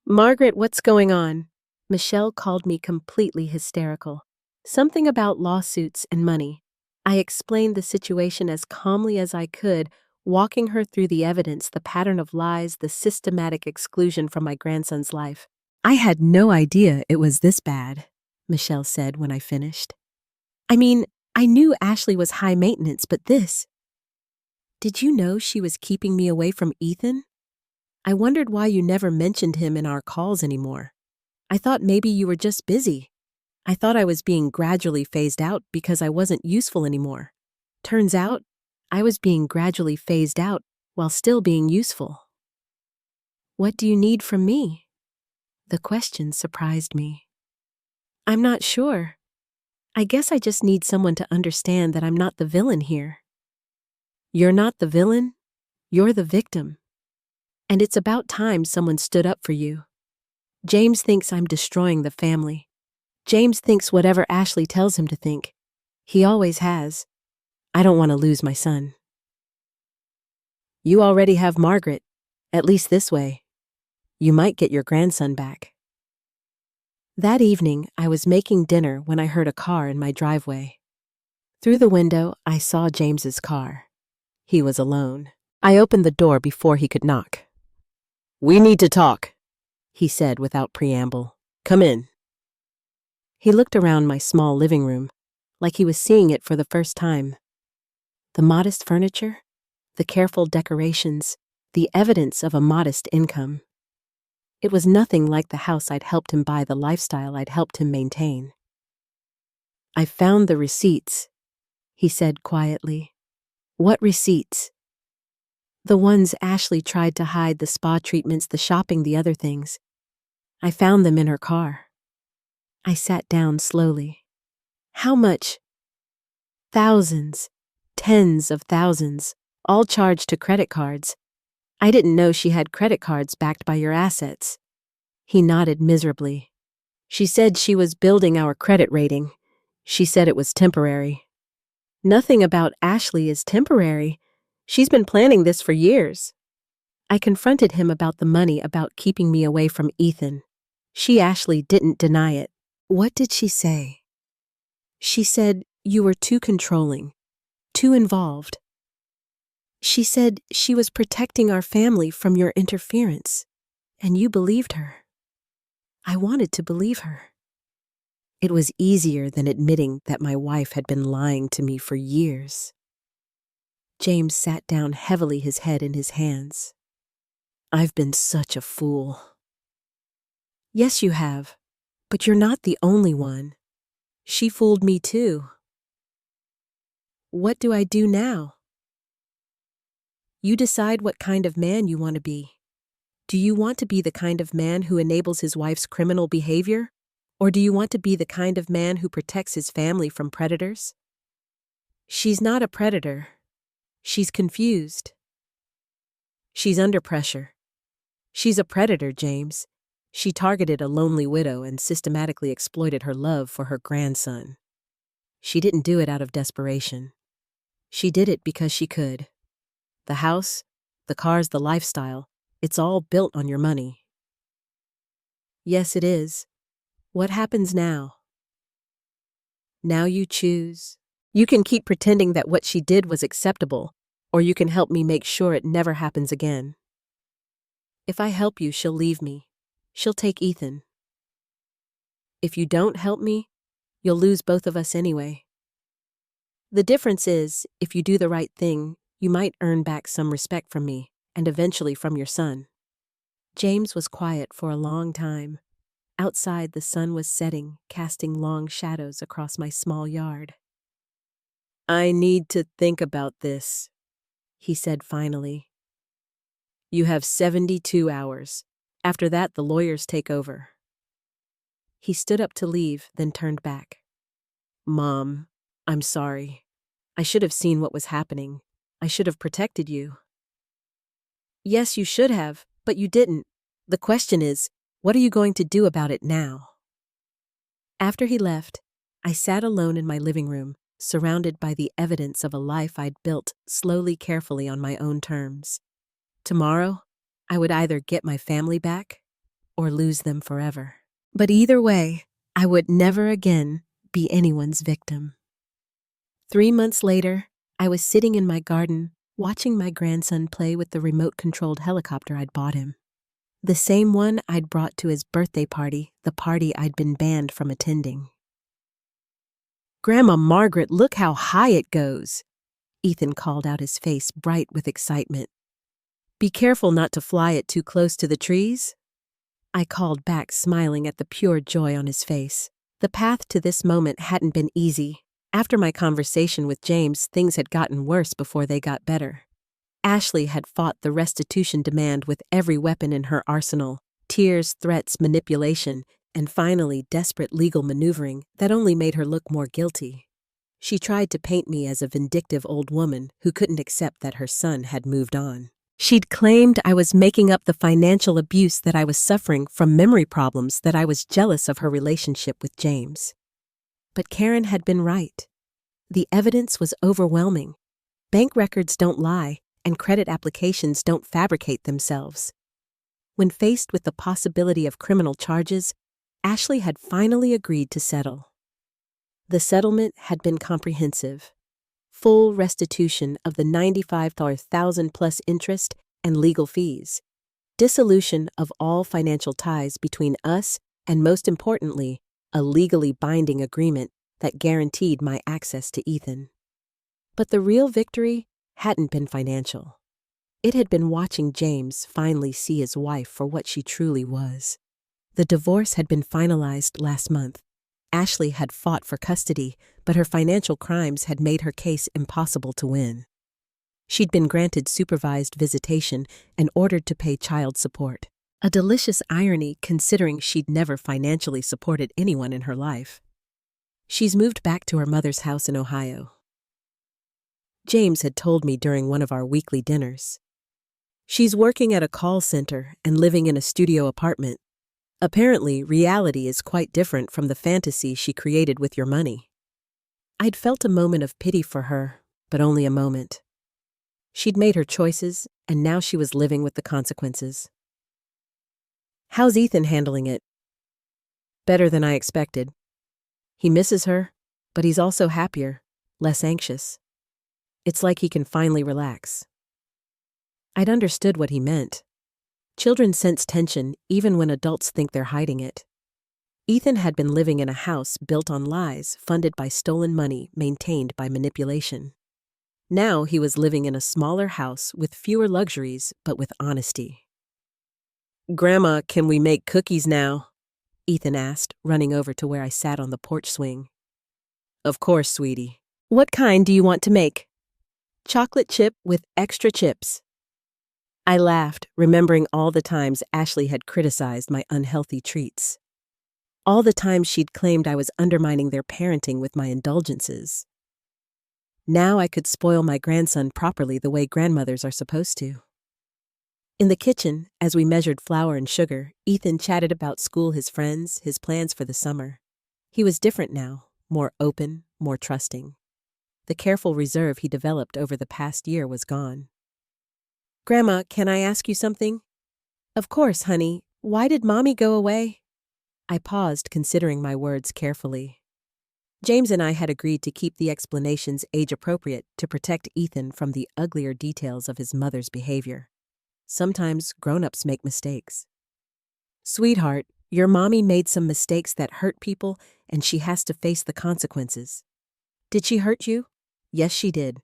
Margaret, what's going on? Michelle called me completely hysterical. Something about lawsuits and money. I explained the situation as calmly as I could, walking her through the evidence, the pattern of lies, the systematic exclusion from my grandson's life. I had no idea it was this bad, Michelle said when I finished. I mean, I knew Ashley was high maintenance, but this. Did you know she was keeping me away from Ethan? I wondered why you never mentioned him in our calls anymore. I thought maybe you were just busy. I thought I was being gradually phased out because I wasn't useful anymore. Turns out, I was being gradually phased out while still being useful. What do you need from me? The question surprised me. I'm not sure. I guess I just need someone to understand that I'm not the villain here. You're not the villain, you're the victim. And it's about time someone stood up for you. James thinks I'm destroying the family. James thinks whatever Ashley tells him to think. He always has. I don't want to lose my son. You already have Margaret, at least this way. You might get your grandson back. That evening, I was making dinner when I heard a car in my driveway. Through the window, I saw James's car. He was alone. I opened the door before he could knock. We need to talk, he said without preamble. Come in. He looked around my small living room, like he was seeing it for the first time. The modest furniture, the careful decorations, the evidence of a modest income. It was nothing like the house I'd helped him buy, the lifestyle I'd helped him maintain. I found the receipts, he said quietly. What receipts? The ones Ashley tried to hide, the spa treatments, the shopping, the other things. I found them in her car. I sat down slowly. How much? Thousands, tens of thousands, all charged to credit cards. I didn't know she had credit cards backed by your assets. He nodded miserably. She said she was building our credit rating. She said it was temporary. Nothing about Ashley is temporary. She's been planning this for years. I confronted him about the money, about keeping me away from Ethan. Ashley didn't deny it. What did she say? She said you were too controlling, too involved. She said she was protecting our family from your interference, and you believed her. I wanted to believe her. It was easier than admitting that my wife had been lying to me for years. James sat down heavily, his head in his hands. I've been such a fool. Yes, you have, but you're not the only one. She fooled me too. What do I do now? You decide what kind of man you want to be. Do you want to be the kind of man who enables his wife's criminal behavior? Or do you want to be the kind of man who protects his family from predators? She's not a predator. She's confused. She's under pressure. She's a predator, James. She targeted a lonely widow and systematically exploited her love for her grandson. She didn't do it out of desperation. She did it because she could. The house, the cars, the lifestyle, it's all built on your money. Yes, it is. What happens now? Now you choose. You can keep pretending that what she did was acceptable, or you can help me make sure it never happens again. If I help you, she'll leave me. She'll take Ethan. If you don't help me, you'll lose both of us anyway. The difference is, if you do the right thing, you might earn back some respect from me, and eventually from your son. James was quiet for a long time. Outside, the sun was setting, casting long shadows across my small yard. I need to think about this, he said finally. You have 72 hours. After that, the lawyers take over. He stood up to leave, then turned back. Mom, I'm sorry. I should have seen what was happening. I should have protected you. Yes, you should have, but you didn't. The question is, what are you going to do about it now? After he left, I sat alone in my living room, surrounded by the evidence of a life I'd built slowly, carefully on my own terms. Tomorrow, I would either get my family back or lose them forever. But either way, I would never again be anyone's victim. 3 months later, I was sitting in my garden, watching my grandson play with the remote-controlled helicopter I'd bought him. The same one I'd brought to his birthday party, the party I'd been banned from attending. Grandma Margaret, look how high it goes, Ethan called out, his face bright with excitement. Be careful not to fly it too close to the trees. I called back, smiling at the pure joy on his face. The path to this moment hadn't been easy. After my conversation with James, things had gotten worse before they got better. Ashley had fought the restitution demand with every weapon in her arsenal: tears, threats, manipulation, and finally desperate legal maneuvering that only made her look more guilty. She tried to paint me as a vindictive old woman who couldn't accept that her son had moved on. She'd claimed I was making up the financial abuse that I was suffering from memory problems, that I was jealous of her relationship with James. But Karen had been right. The evidence was overwhelming. Bank records don't lie, and credit applications don't fabricate themselves. When faced with the possibility of criminal charges, Ashley had finally agreed to settle. The settlement had been comprehensive. Full restitution of the $95,000 plus interest and legal fees. Dissolution of all financial ties between us, and most importantly, a legally binding agreement that guaranteed my access to Ethan. But the real victory hadn't been financial. It had been watching James finally see his wife for what she truly was. The divorce had been finalized last month. Ashley had fought for custody, but her financial crimes had made her case impossible to win. She'd been granted supervised visitation and ordered to pay child support. A delicious irony considering she'd never financially supported anyone in her life. She's moved back to her mother's house in Ohio. James had told me during one of our weekly dinners. She's working at a call center and living in a studio apartment. Apparently, reality is quite different from the fantasy she created with your money. I'd felt a moment of pity for her, but only a moment. She'd made her choices, and now she was living with the consequences. How's Ethan handling it? Better than I expected. He misses her, but he's also happier, less anxious. It's like he can finally relax. I'd understood what he meant. Children sense tension even when adults think they're hiding it. Ethan had been living in a house built on lies, funded by stolen money, maintained by manipulation. Now he was living in a smaller house with fewer luxuries, but with honesty. "Grandma, can we make cookies now?" Ethan asked, running over to where I sat on the porch swing. "Of course, sweetie. What kind do you want to make?" "Chocolate chip with extra chips." I laughed, remembering all the times Ashley had criticized my unhealthy treats. All the times she'd claimed I was undermining their parenting with my indulgences. Now I could spoil my grandson properly the way grandmothers are supposed to. In the kitchen, as we measured flour and sugar, Ethan chatted about school, his friends, his plans for the summer. He was different now, more open, more trusting. The careful reserve he developed over the past year was gone. "Grandma, can I ask you something?" "Of course, honey. Why did Mommy go away?" I paused, considering my words carefully. James and I had agreed to keep the explanations age-appropriate to protect Ethan from the uglier details of his mother's behavior. Sometimes grown-ups make mistakes. "Sweetheart, your mommy made some mistakes that hurt people, and she has to face the consequences." "Did she hurt you?" "Yes, she did.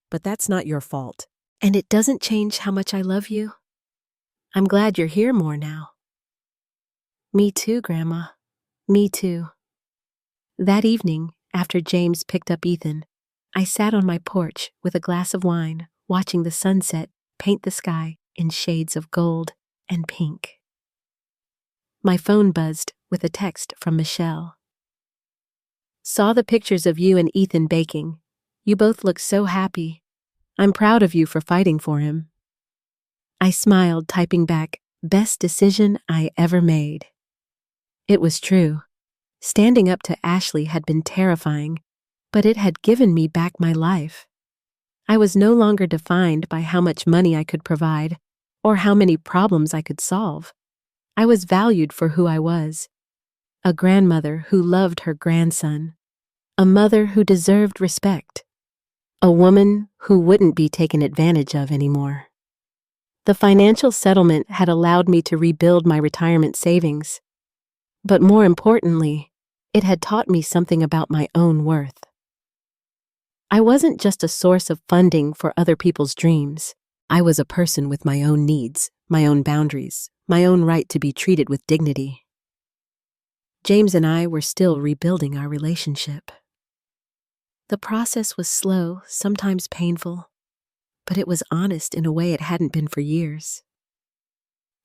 But that's not your fault. And it doesn't change how much I love you. I'm glad you're here more now." "Me too, Grandma. Me too." That evening, after James picked up Ethan, I sat on my porch with a glass of wine, watching the sunset paint the sky in shades of gold and pink. My phone buzzed with a text from Michelle. "Saw the pictures of you and Ethan baking. You both look so happy. I'm proud of you for fighting for him." I smiled, typing back, "Best decision I ever made." It was true. Standing up to Ashley had been terrifying, but it had given me back my life. I was no longer defined by how much money I could provide or how many problems I could solve. I was valued for who I was. A grandmother who loved her grandson. A mother who deserved respect. A woman who wouldn't be taken advantage of anymore. The financial settlement had allowed me to rebuild my retirement savings. But more importantly, it had taught me something about my own worth. I wasn't just a source of funding for other people's dreams. I was a person with my own needs, my own boundaries, my own right to be treated with dignity. James and I were still rebuilding our relationship. The process was slow, sometimes painful, but it was honest in a way it hadn't been for years.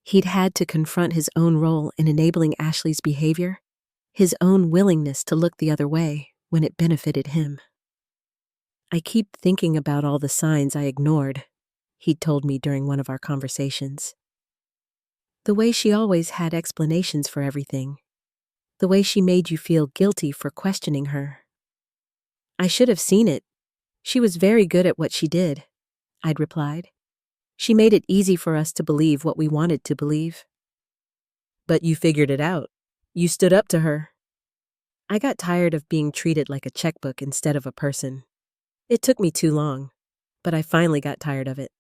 He'd had to confront his own role in enabling Ashley's behavior, his own willingness to look the other way when it benefited him. "I keep thinking about all the signs I ignored," he'd told me during one of our conversations. The way she always had explanations for everything. The way she made you feel guilty for questioning her. "I should have seen it. She was very good at what she did," I'd replied. "She made it easy for us to believe what we wanted to believe." "But you figured it out. You stood up to her." I got tired of being treated like a checkbook instead of a person. It took me too long, but I finally got tired of it.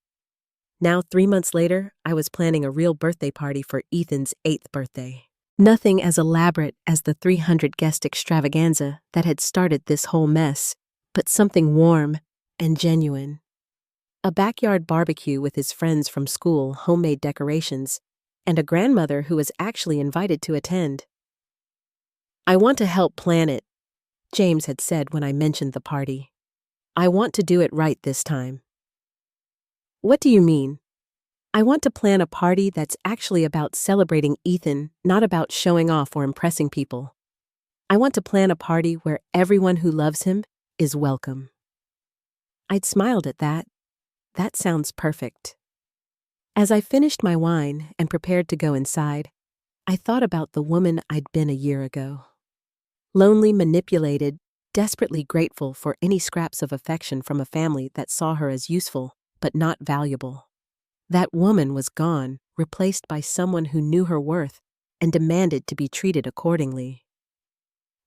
Now, 3 months later, I was planning a real birthday party for Ethan's 8th birthday. Nothing as elaborate as the 300-guest extravaganza that had started this whole mess, but something warm and genuine. A backyard barbecue with his friends from school, homemade decorations, and a grandmother who was actually invited to attend. "I want to help plan it," James had said when I mentioned the party. "I want to do it right this time." "What do you mean?" "I want to plan a party that's actually about celebrating Ethan, not about showing off or impressing people. I want to plan a party where everyone who loves him is welcome." I'd smiled at that. That sounds perfect. As I finished my wine and prepared to go inside, I thought about the woman I'd been a year ago. Lonely, manipulated, desperately grateful for any scraps of affection from a family that saw her as useful, but not valuable. That woman was gone, replaced by someone who knew her worth and demanded to be treated accordingly.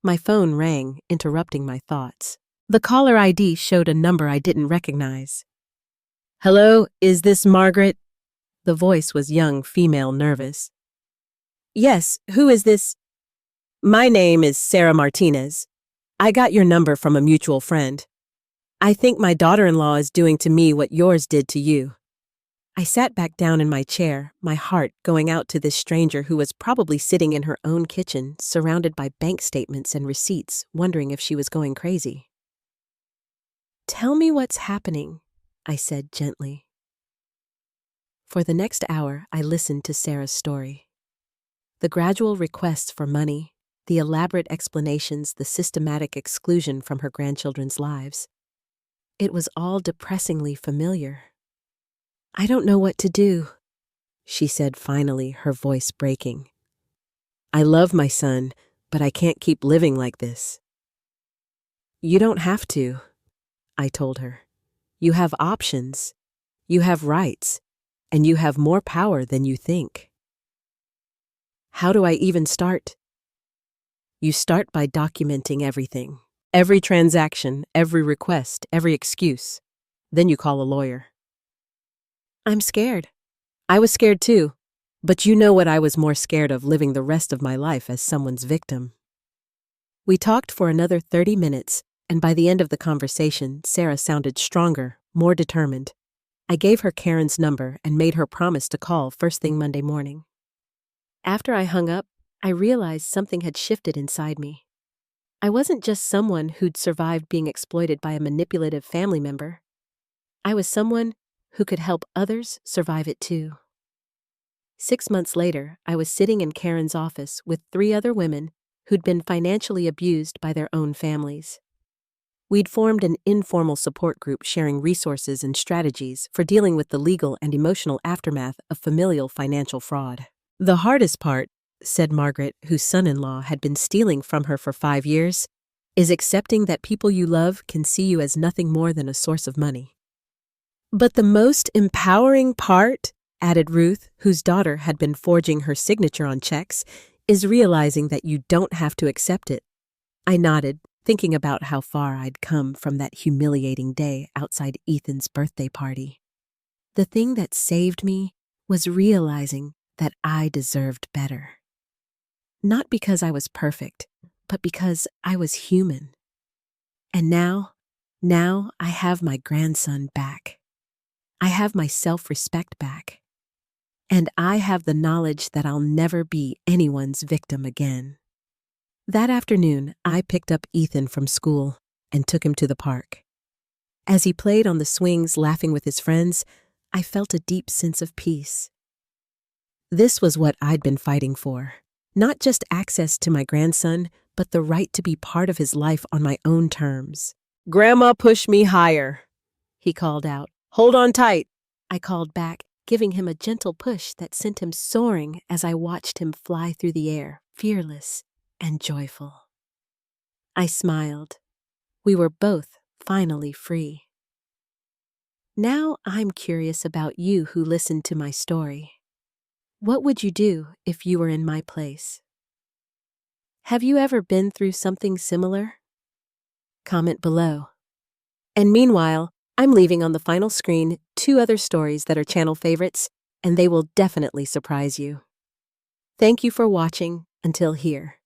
My phone rang, interrupting my thoughts. The caller ID showed a number I didn't recognize. "Hello, is this Margaret?" The voice was young, female, nervous. "Yes, who is this?" My name is Sarah Martinez. I got your number from a mutual friend. I think my daughter-in-law is doing to me what yours did to you. I sat back down in my chair, my heart going out to this stranger who was probably sitting in her own kitchen, surrounded by bank statements and receipts, wondering if she was going crazy. "Tell me what's happening," I said gently. For the next hour, I listened to Sarah's story. The gradual requests for money, the elaborate explanations, the systematic exclusion from her grandchildren's lives. It was all depressingly familiar. "I don't know what to do," she said finally, her voice breaking. "I love my son, but I can't keep living like this." "You don't have to," I told her. "You have options, you have rights, and you have more power than you think." "How do I even start?" "You start by documenting everything. Every transaction, every request, every excuse. Then you call a lawyer." "I'm scared." "I was scared too, but you know what I was more scared of, living the rest of my life as someone's victim." We talked for another 30 minutes, and by the end of the conversation, Sarah sounded stronger, more determined. I gave her Karen's number and made her promise to call first thing Monday morning. After I hung up, I realized something had shifted inside me. I wasn't just someone who'd survived being exploited by a manipulative family member. I was someone who could help others survive it too. 6 months later, I was sitting in Karen's office with 3 other women who'd been financially abused by their own families. We'd formed an informal support group sharing resources and strategies for dealing with the legal and emotional aftermath of familial financial fraud. "The hardest part," said Margaret, whose son-in-law had been stealing from her for 5 years, "is accepting that people you love can see you as nothing more than a source of money." "But the most empowering part," added Ruth, whose daughter had been forging her signature on checks, "is realizing that you don't have to accept it." I nodded, thinking about how far I'd come from that humiliating day outside Ethan's birthday party. The thing that saved me was realizing that I deserved better. Not because I was perfect, but because I was human. And now I have my grandson back. I have my self-respect back. And I have the knowledge that I'll never be anyone's victim again. That afternoon, I picked up Ethan from school and took him to the park. As he played on the swings laughing with his friends, I felt a deep sense of peace. This was what I'd been fighting for. Not just access to my grandson, but the right to be part of his life on my own terms. "Grandma, push me higher," he called out. "Hold on tight," I called back, giving him a gentle push that sent him soaring as I watched him fly through the air, fearless and joyful. I smiled. We were both finally free. Now I'm curious about you who listened to my story. What would you do if you were in my place? Have you ever been through something similar? Comment below. And meanwhile, I'm leaving on the final screen 2 other stories that are channel favorites, and they will definitely surprise you. Thank you for watching until here.